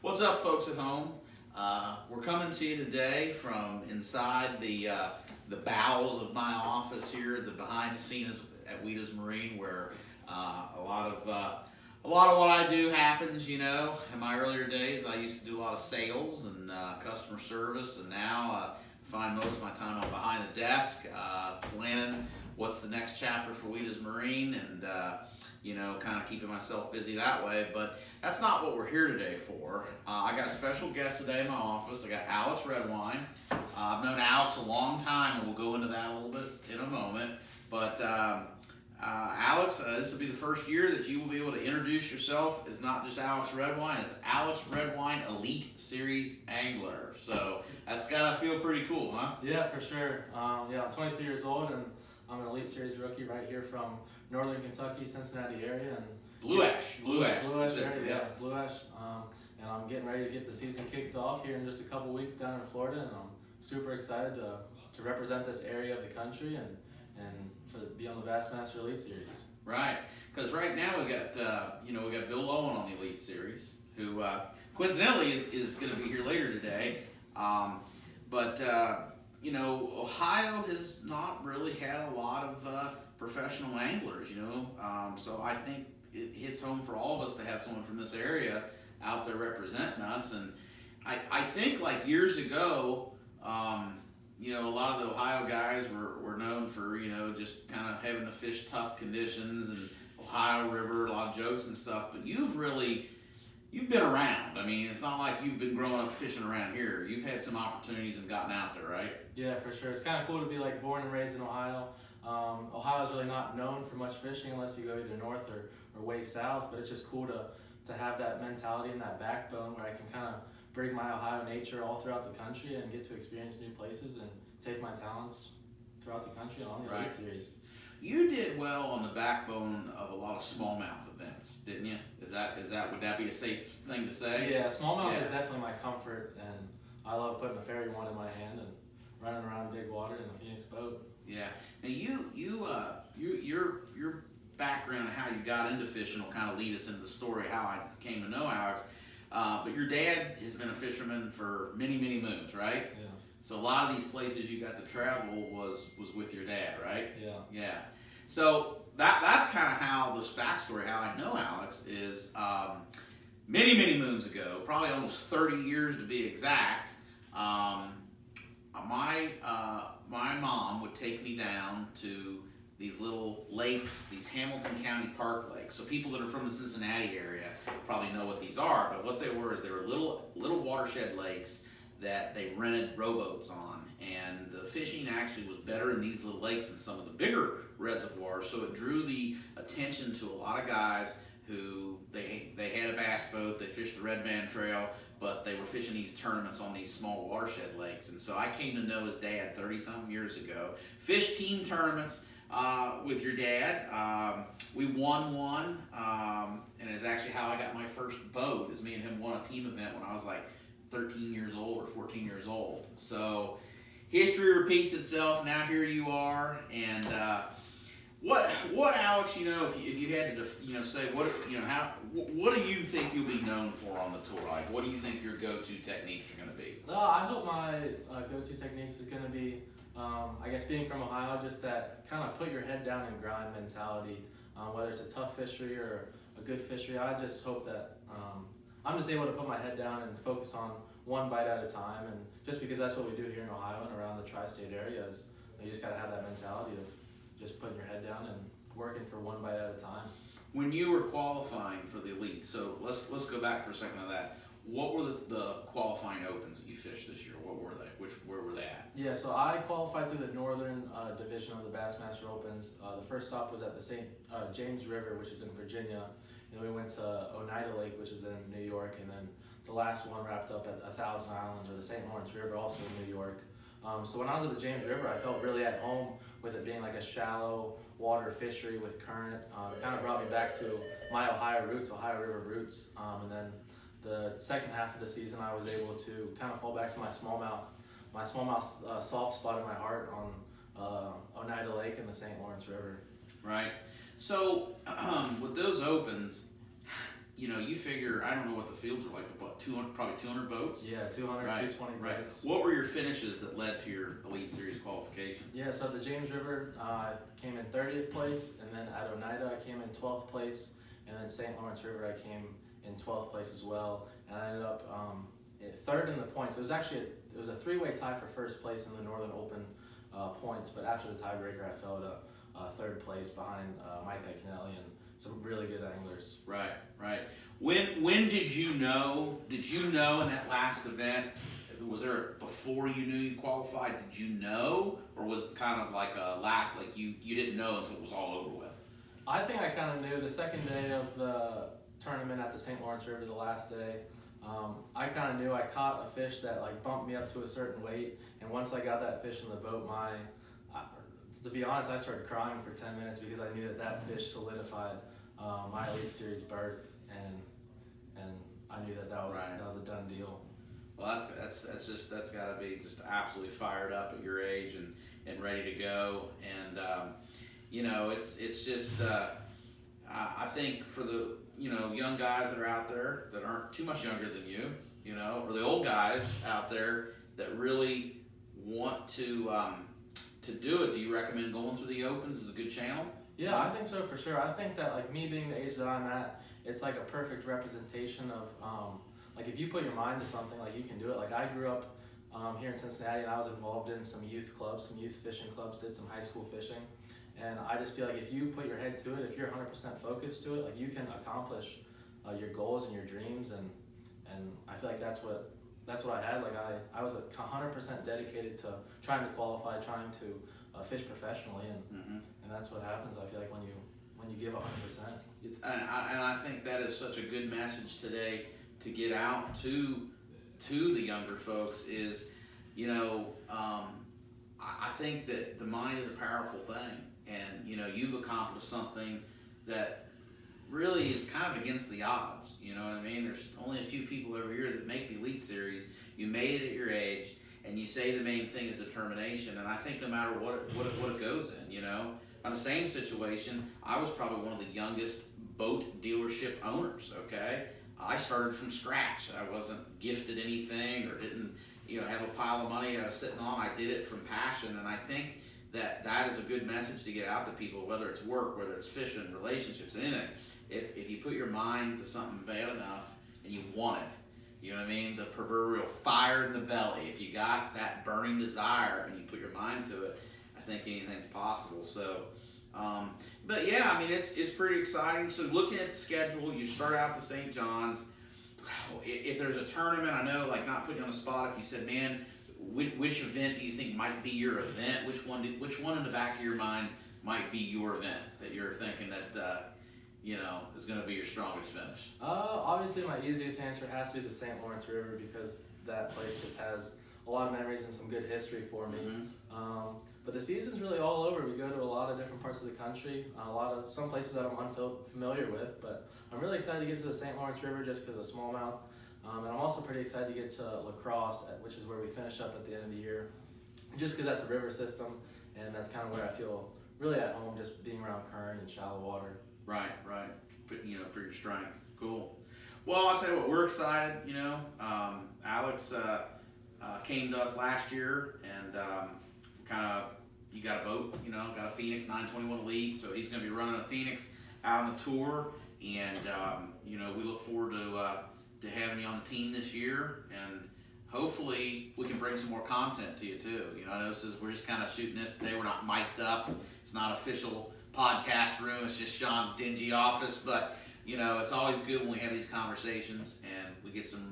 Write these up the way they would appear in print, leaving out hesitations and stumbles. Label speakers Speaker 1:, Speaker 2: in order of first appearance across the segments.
Speaker 1: What's up, folks at home? We're coming to you today from inside the bowels of my office here, the behind the scenes at Wheatas Marine, where a lot of what I do happens. You know, in my earlier days, I used to do a lot of sales and customer service, and now I find most of my time I'm behind the desk, planning what's the next chapter for Wheatas Marine, and kind of keeping myself busy that way. But that's not what we're here today for. I got a special guest today in my office. I got Alex Redwine. I've known Alex a long time, and we'll go into that a little bit in a moment. But Alex, this will be the first year that you will be able to introduce yourself as not just Alex Redwine, as Alex Redwine Elite Series Angler. So that's gotta feel pretty cool, huh?
Speaker 2: Yeah, for sure. I'm 22 years old, and I'm an Elite Series rookie right here from Northern Kentucky, Cincinnati area, and
Speaker 1: Blue Ash area,
Speaker 2: Blue Ash. And I'm getting ready to get the season kicked off here in just a couple weeks down in Florida, and I'm super excited to represent this area of the country and be on the Bassmaster Elite Series.
Speaker 1: Right, because right now we got we got Bill Lowen on the Elite Series, who coincidentally is going to be here later today. Ohio has not really had a lot of professional anglers, so I think it hits home for all of us to have someone from this area out there representing us. And I think like years ago, a lot of the Ohio guys were known for, just kind of having to fish tough conditions and Ohio River, a lot of jokes and stuff, but you've been around. I mean, it's not like you've been growing up fishing around here. You've had some opportunities and gotten out there, right?
Speaker 2: Yeah, for sure. It's kind of cool to be like born and raised in Ohio. Ohio's really not known for much fishing unless you go either north or way south, but it's just cool to have that mentality and that backbone where I can kind of bring my Ohio nature all throughout the country and get to experience new places and take my talents throughout the country and on the Elite Series.
Speaker 1: You did well on the backbone of a lot of smallmouth events, didn't you? Would that be a safe thing to say?
Speaker 2: Yeah, smallmouth is definitely my comfort, and I love putting a fairy one in my hand and running around big water in the Phoenix boat.
Speaker 1: Yeah. Now your background and how you got into fishing will kind of lead us into the story of how I came to know Alex. But your dad has been a fisherman for many, many moons, right?
Speaker 2: Yeah.
Speaker 1: So a lot of these places you got to travel was with your dad, right?
Speaker 2: Yeah.
Speaker 1: Yeah. So that's kind of how this backstory, how I know Alex, is many, many moons ago, probably almost 30 years to be exact. My mom would take me down to these little lakes, these Hamilton County Park lakes. So people that are from the Cincinnati area probably know what these are, but what they were little watershed lakes that they rented rowboats on, and the fishing actually was better in these little lakes than some of the bigger reservoirs, so it drew the attention to a lot of guys who they had a bass boat, they fished the Red Band Trail, but they were fishing these tournaments on these small watershed lakes. And so I came to know his dad 30-something years ago. Fished team tournaments with your dad. We won one, and it's actually how I got my first boat, is me and him won a team event when I was like 13 years old or 14 years old. So history repeats itself. Now here you are, and what Alex, if you had to say what do you think you'll be known for on the tour? Like, what do you think your go-to techniques are going to be?
Speaker 2: I hope my go-to techniques is going to be, I guess, being from Ohio, just that kind of put your head down and grind mentality. Whether it's a tough fishery or a good fishery, I just hope that I'm just able to put my head down and focus on one bite at a time. And just because that's what we do here in Ohio and around the tri-state areas, you just got to have that mentality of just putting your head down and working for one bite at a time.
Speaker 1: When you were qualifying for the Elite, so let's go back for a second to that. What were the qualifying opens that you fished this year? What were they? Where were they at?
Speaker 2: Yeah, so I qualified through the Northern division of the Bassmaster Opens. The first stop was at the St. James River, which is in Virginia. And we went to Oneida Lake, which is in New York, and then the last one wrapped up at 1,000 Islands, or the St. Lawrence River, also in New York. So when I was at the James River, I felt really at home with it being like a shallow water fishery with current. It kind of brought me back to my Ohio River roots. And then the second half of the season, I was able to kind of fall back to my smallmouth soft spot in my heart on Oneida Lake and the St. Lawrence River.
Speaker 1: Right. So with those opens, you figure, I don't know what the fields are like, but what, 200, probably 200 boats?
Speaker 2: Yeah, 200,
Speaker 1: Right,
Speaker 2: 220
Speaker 1: right.
Speaker 2: boats.
Speaker 1: What were your finishes that led to your Elite Series qualification?
Speaker 2: Yeah, so at the James River, I came in 30th place, and then at Oneida, I came in 12th place, and then St. Lawrence River, I came in 12th place as well, and I ended up third in the points. It was actually it was a three-way tie for first place in the Northern Open points, but after the tiebreaker, I fell to third place behind Mike Iaconelli and some really good anglers.
Speaker 1: Right, right. When did you know? Did you know in that last event? Was there before you knew you qualified? Did you know, or was it kind of like a lack? Like you didn't know until it was all over with?
Speaker 2: I think I kind of knew the second day of the tournament at the St. Lawrence River, the last day. I kind of knew I caught a fish that like bumped me up to a certain weight, and once I got that fish in the boat, to be honest, I started crying for 10 minutes because I knew that fish solidified my Elite Series berth, and I knew that was a done deal.
Speaker 1: Well, that's got to be just absolutely fired up at your age and ready to go. And it's just I think for the young guys that are out there that aren't too much younger than you, or the old guys out there that really want to do it. Do you recommend going through the Opens as a good channel?
Speaker 2: Yeah, I think so for sure. I think that like me being the age that I'm at, it's like a perfect representation of like if you put your mind to something, like you can do it. Like I grew up here in Cincinnati, and I was involved in some youth clubs, some youth fishing clubs, did some high school fishing, and I just feel like if you put your head to it, if you're 100% focused to it, like you can accomplish your goals and your dreams, and I feel like that's what I had. Like I was 100% dedicated to trying to qualify, trying to fish professionally, and that's what happens. I feel like when you give 100%.
Speaker 1: And I think that is such a good message today to get out to the younger folks is, I think that the mind is a powerful thing, and you've accomplished something that really is kind of against the odds. You know what I mean? There's only a few people over here that make the Elite Series. You made it at your age, and you say the main thing is determination. And I think no matter what it goes in, on the same situation, I was probably one of the youngest boat dealership owners. Okay, I started from scratch. I wasn't gifted anything or didn't have a pile of money I was sitting on. I did it from passion, and I think that is a good message to get out to people, whether it's work, whether it's fishing, relationships, anything. If you put your mind to something bad enough and you want it, you know what I mean? The proverbial fire in the belly. If you got that burning desire and you put your mind to it, I think anything's possible. So, but yeah, I mean, it's pretty exciting. So looking at the schedule, you start out the St. John's. If there's a tournament, I know, like not putting you on the spot, if you said, man, which event do you think might be your event? Which one in the back of your mind might be your event that you're thinking that is going to be your strongest finish?
Speaker 2: Obviously my easiest answer has to be the St. Lawrence River, because that place just has a lot of memories and some good history for me. But the season's really all over. We go to a lot of different parts of the country, some places that I'm unfamiliar with, but I'm really excited to get to the St. Lawrence River just because of smallmouth. And I'm also pretty excited to get to La Crosse, which is where we finish up at the end of the year, just because that's a river system, and that's kind of where I feel really at home, just being around current and shallow water.
Speaker 1: Right. But, for your strengths. Cool. Well, I'll tell you what, we're excited. Alex came to us last year, and you got a boat, got a Phoenix 921 Elite, so he's going to be running a Phoenix out on the tour, and we look forward to having you on the team this year, and hopefully we can bring some more content to you too. I know we're just kind of shooting this today. We're not mic'd up. It's not official podcast room. It's just Sean's dingy office, but it's always good when we have these conversations and we get some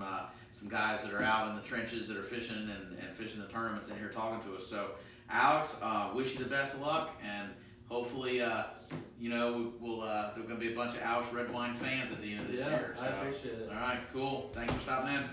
Speaker 1: guys that are out in the trenches that are fishing and fishing the tournaments in here talking to us. So Alex, wish you the best of luck, and hopefully we'll there's gonna be a bunch of Alex Redwine fans at the end of this year. So.
Speaker 2: I appreciate it.
Speaker 1: All right, cool. Thanks for stopping in.